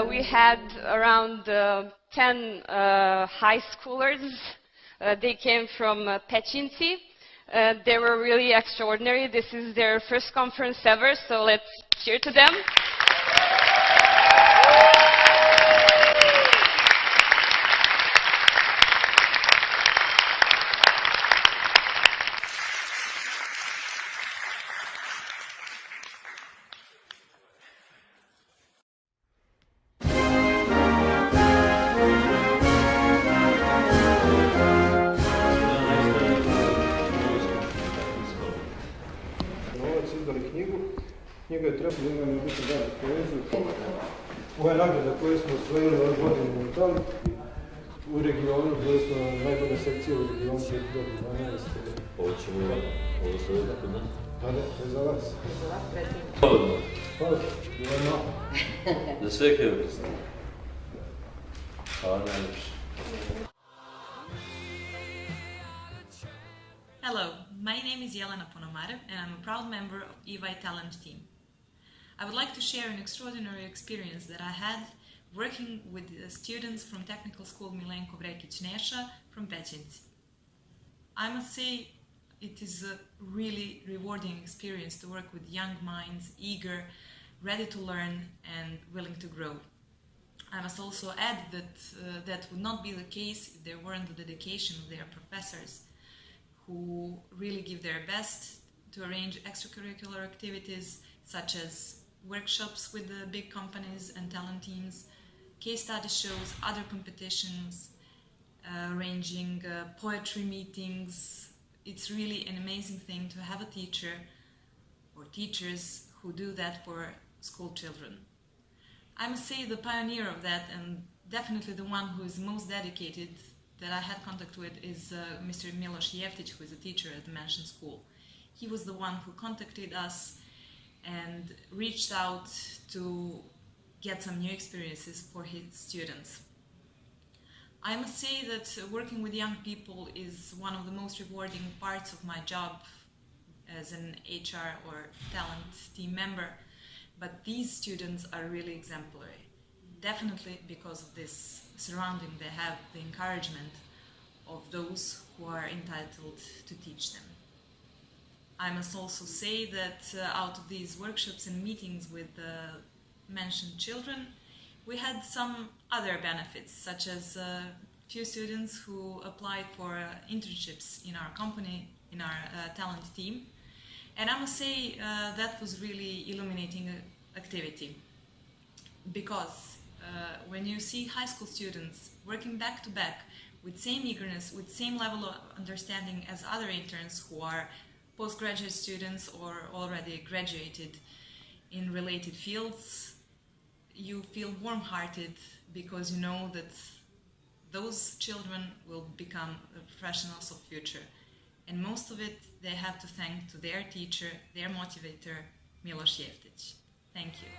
We had around 10 high schoolers. They came from Pećinci. They were really extraordinary. This is their first conference ever, so let's cheer to them. Njega je trebalo imati neobično dalje poeziju. Ova je nagrada koju smo osvojili ove godine u Italiji. U regionu, bili smo najbolja sekcija u regionu 2012. Ovo ćemo ovo sve kod nas? Pa da, to je za vas. To je za vas predsjednik. Hvala, Jelena. Za sve krevnosti. Hvala najljepše. Hello, my name is Jelena Ponomarev and I'm a proud member of EY Talent Team. I would like to share an extraordinary experience that I had working with the students from Technical School Milenko Verkic Nesa from Pećinci. I must say it is a really rewarding experience to work with young minds, eager, ready to learn and willing to grow. I must also add that that would not be the case if there weren't the dedication of their professors, who really give their best to arrange extracurricular activities such as workshops with the big companies and talent teams, case study shows, other competitions, arranging poetry meetings. It's really an amazing thing to have a teacher or teachers who do that for school children. I must say the pioneer of that, and definitely the one who is most dedicated that I had contact with, is Mr. Milos Jeftic, who is a teacher at the mentioned school. He was the one who contacted us and reached out to get some new experiences for his students. I must say that working with young people is one of the most rewarding parts of my job as an HR or talent team member, but these students are really exemplary. Definitely because of this surrounding, they have the encouragement of those who are entitled to teach them. I must also say that out of these workshops and meetings with the mentioned children, we had some other benefits, such as a few students who applied for internships in our company, in our talent team. And I must say that was really illuminating activity, because when you see high school students working back to back with same eagerness, with same level of understanding as other interns who are postgraduate students or already graduated in related fields, you feel warm-hearted because you know that those children will become the professionals of future. And most of it they have to thank to their teacher, their motivator, Milos Jeftic. Thank you.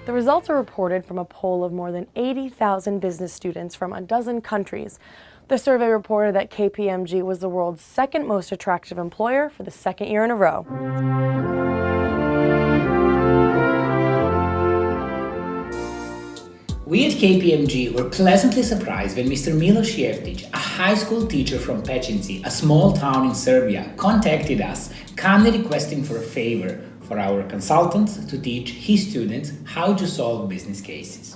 The results are reported from a poll of more than 80,000 business students from a dozen countries. The survey reported that KPMG was the world's second most attractive employer for the second year in a row. We at KPMG were pleasantly surprised when Mr. Milos Jeftic, a high school teacher from Pećinci, a small town in Serbia, contacted us, kindly requesting for a favor for our consultants to teach his students how to solve business cases.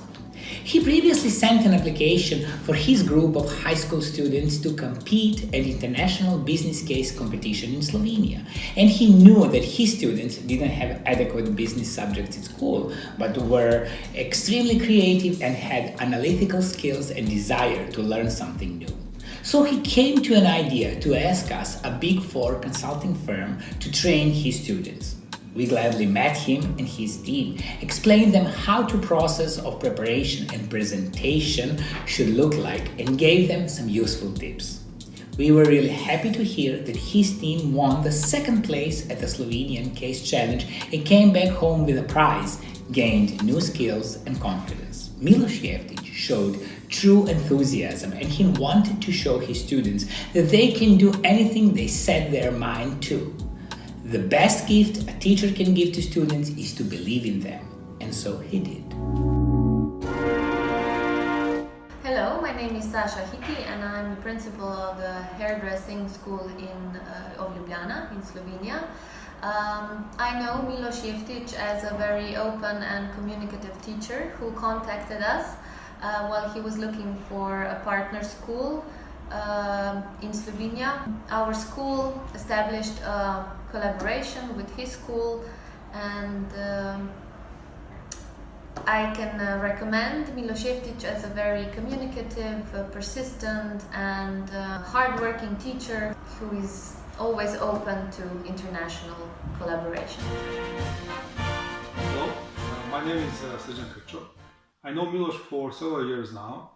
He previously sent an application for his group of high school students to compete at international business case competition in Slovenia, and he knew that his students didn't have adequate business subjects at school, but were extremely creative and had analytical skills and desire to learn something new. So he came to an idea to ask us, a Big Four consulting firm, to train his students. We gladly met him and his team, explained them how the process of preparation and presentation should look like, and gave them some useful tips. We were really happy to hear that his team won the second place at the Slovenian Case Challenge and came back home with a prize, gained new skills and confidence. Milos Jeftic showed true enthusiasm, and he wanted to show his students that they can do anything they set their mind to. The best gift a teacher can give to students is to believe in them, and so he did. Hello, my name is Sasa Hiti and I'm the principal of the hairdressing school of Ljubljana in Slovenia. I know Milos Jeftic as a very open and communicative teacher who contacted us while he was looking for a partner school in Slovenia. Our school established a collaboration with his school, and I can recommend Milos Jeftic as a very communicative, persistent and hard-working teacher who is always open to international collaboration. Hello, my name is Srdjan Krco. I know Milos for several years now.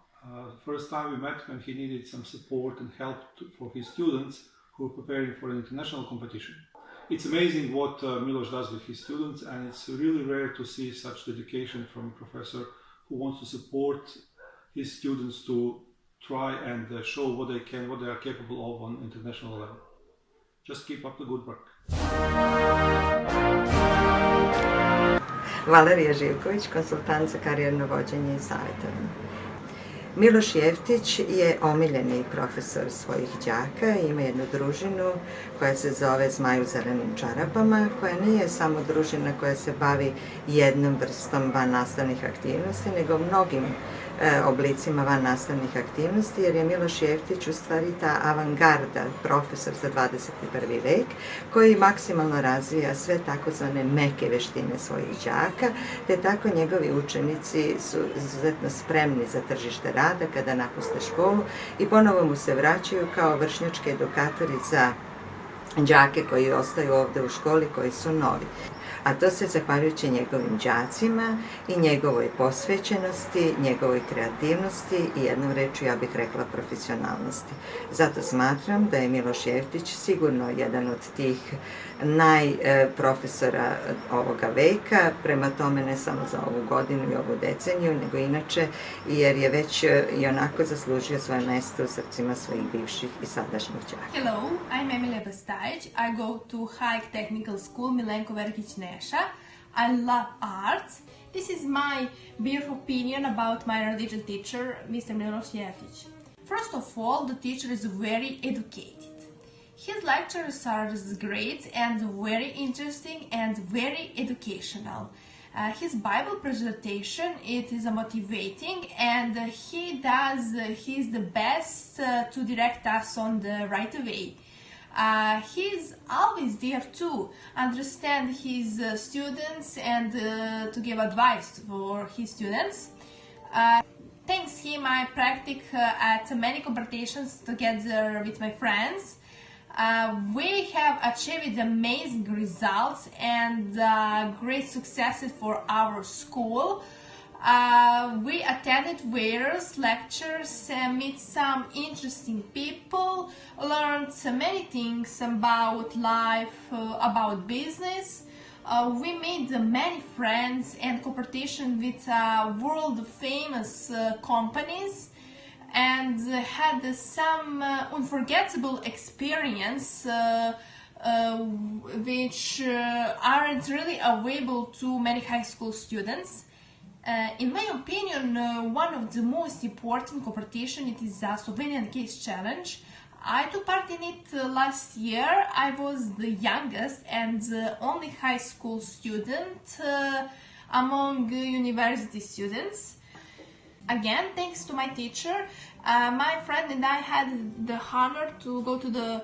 First time we met when he needed some support and help for his students who were preparing for an international competition. It's amazing what Milos does with his students, and it's really rare to see such dedication from a professor who wants to support his students to try and show what they can, what they are capable of on international level. Just keep up the good work. Valeria Zivkovic, konsultant za karijerno vođenje i savjetovanje. Milos Jeftic je omiljeni profesor svojih đaka i ima jednu družinu koja se zove Zmaj u zelenim čarapama, koja nije samo družina koja se bavi jednom vrstom vannastavnih aktivnosti, nego mnogim oblicima vannastavnih aktivnosti, jer je Milos Jeftic u stvari ta avangarda, profesor za 21. vek, koji maksimalno razvija sve takozvane meke veštine svojih đaka, te tako njegovi učenici su izuzetno spremni za tržište rada kada napuste školu i ponovo mu se vraćaju kao vršnjački edukatori za đake koji ostaju ovde u školi, koji su novi. A to se zahvaljujući njegovim đacima i njegovoj posvećenosti, njegovoj kreativnosti i jednom rečju ja bih rekla profesionalnosti. Zato smatram da je Milos Jeftic sigurno jedan od tih najprofesora ovoga veka, prema tome ne samo za ovu godinu i ovu deceniju, nego inače, jer je već i onako zaslužio svoje mesto u srcima svojih bivših i sadašnjih đaka. Hello, I'm Emilia Bastaic. I go to Hearcut Technical School, Milenko Verkic Nesa. I love arts. This is my brief opinion about my religion teacher, Mr. Milos Jeftic. First of all, the teacher is very educated. His lectures are great and very interesting and very educational. His Bible presentation, it is motivating, and he's the best to direct us on the right way. He's always there to understand his students and to give advice for his students. Thanks him, I practice at many competitions together with my friends. We have achieved amazing results and great successes for our school. We attended various lectures, met some interesting people, learned many things about life, about business. We made many friends and competition with world famous companies, and had some unforgettable experience which aren't really available to many high school students. In my opinion, one of the most important competition it is the Slovenian Case Challenge. I took part in it last year. I was the youngest and only high school student among university students. Again, thanks to my teacher, my friend and I had the honor to go to the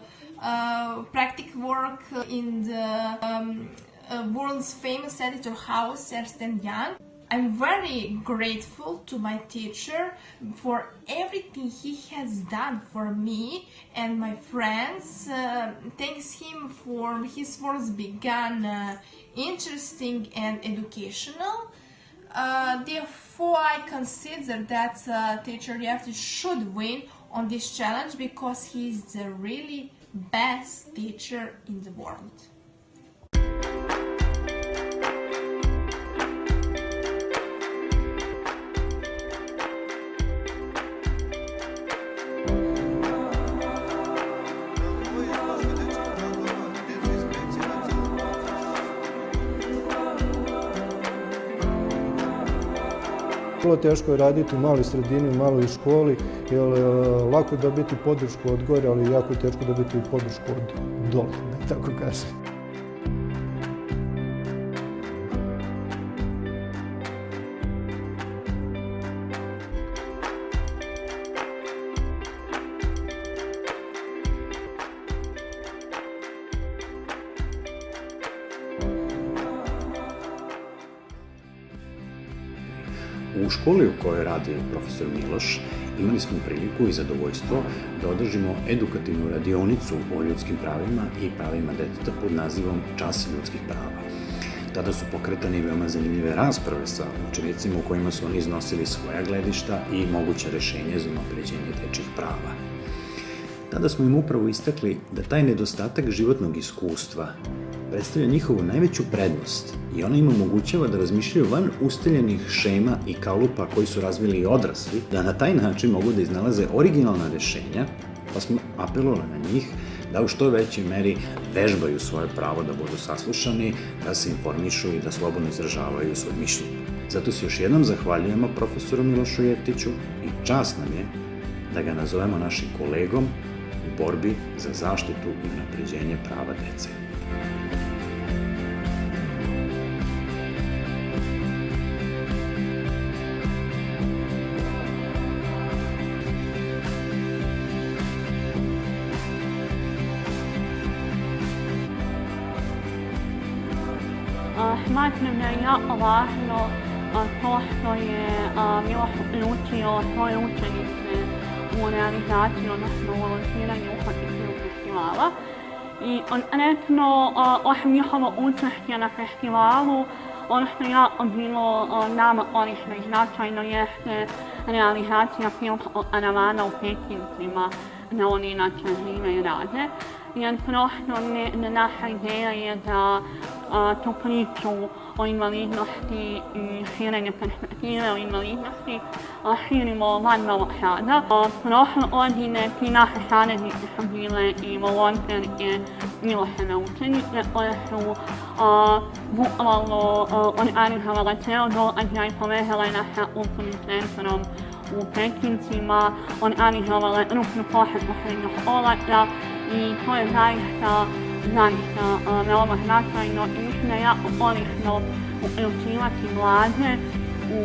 practical work in the world's famous editor house, Ernst & Young. I'm very grateful to my teacher for everything he has done for me and my friends. Thanks him for his works began interesting and educational. Therefore, I consider that teacher Jeftic should win on this challenge because he's the really best teacher in the world. Vrlo teško je raditi u maloj sredini, u maloj školi, jer lako je dobiti podršku od gore, ali jako je teško dobiti podršku od dole, da tako kažem. U školi u kojoj radi profesor Miloš imali smo priliku i zadovoljstvo da održimo edukativnu radionicu o ljudskim pravima i pravima deteta pod nazivom Čas ljudskih prava. Tada su pokretane veoma zanimljive rasprave sa učenicima u kojima su oni iznosili svoja gledišta i moguće rešenje za unapređenje dečjih prava. Tada smo im upravo istakli da taj nedostatak životnog iskustva predstavlja njihovu najveću prednost i ona im omogućava da razmišljaju van ustaljenih šema i kalupa koji su razvili i odrasli, da na taj način mogu da iznalaze originalna rešenja, pa smo apelovali na njih da u što većoj meri vežbaju svoje pravo da budu saslušani, da se informišu i da slobodno izražavaju svoje mišljenje. Zato se još jednom zahvaljujemo profesoru Milošu Jeftiću i čast nam je da ga nazovemo našim kolegom u borbi za zaštitu i unapređenje prava dece. Smatram da je jako važno to što je Miloš uključio svoje učenice u realizaciju, odnosno u volontiranje u festivala. I konkretno, osim njihovo učešće na festivalu, ono što je jako bilo nama korisno i značajno jeste realizacija filmskog karavana u Pekincima, da oni inače žive i rade. Jer prosto naša ideja je da tu priču o invalidnosti i širenje perspektive o invalidnosti širimo van Novog Sada. Prošle godine ti naše saradnice su bile i volonterke Miloševe učenice koje su bukvalno organizovale ceo događaj, povezale naša kulturnim centrom u Pekincima, organizovale ručnu posjetu srednjoškolaca i to je zaista veoma značajno i mislim da je jako korisno uključivati mlade u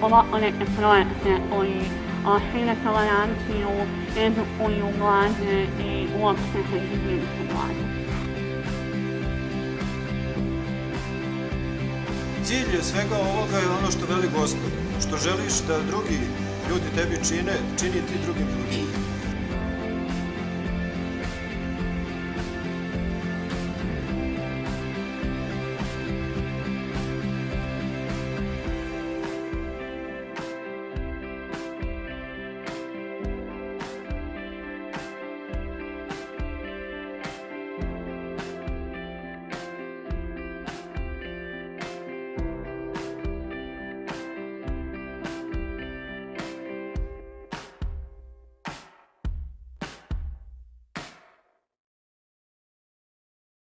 ovako neke projekte koji šire toleranciju, edukuju mlade i uopšte senzibilizuju mlade. Cilj svega ovoga je ono što veli Gospod, što želiš da drugi ljudi tebi čine, čini ti drugim ljudima.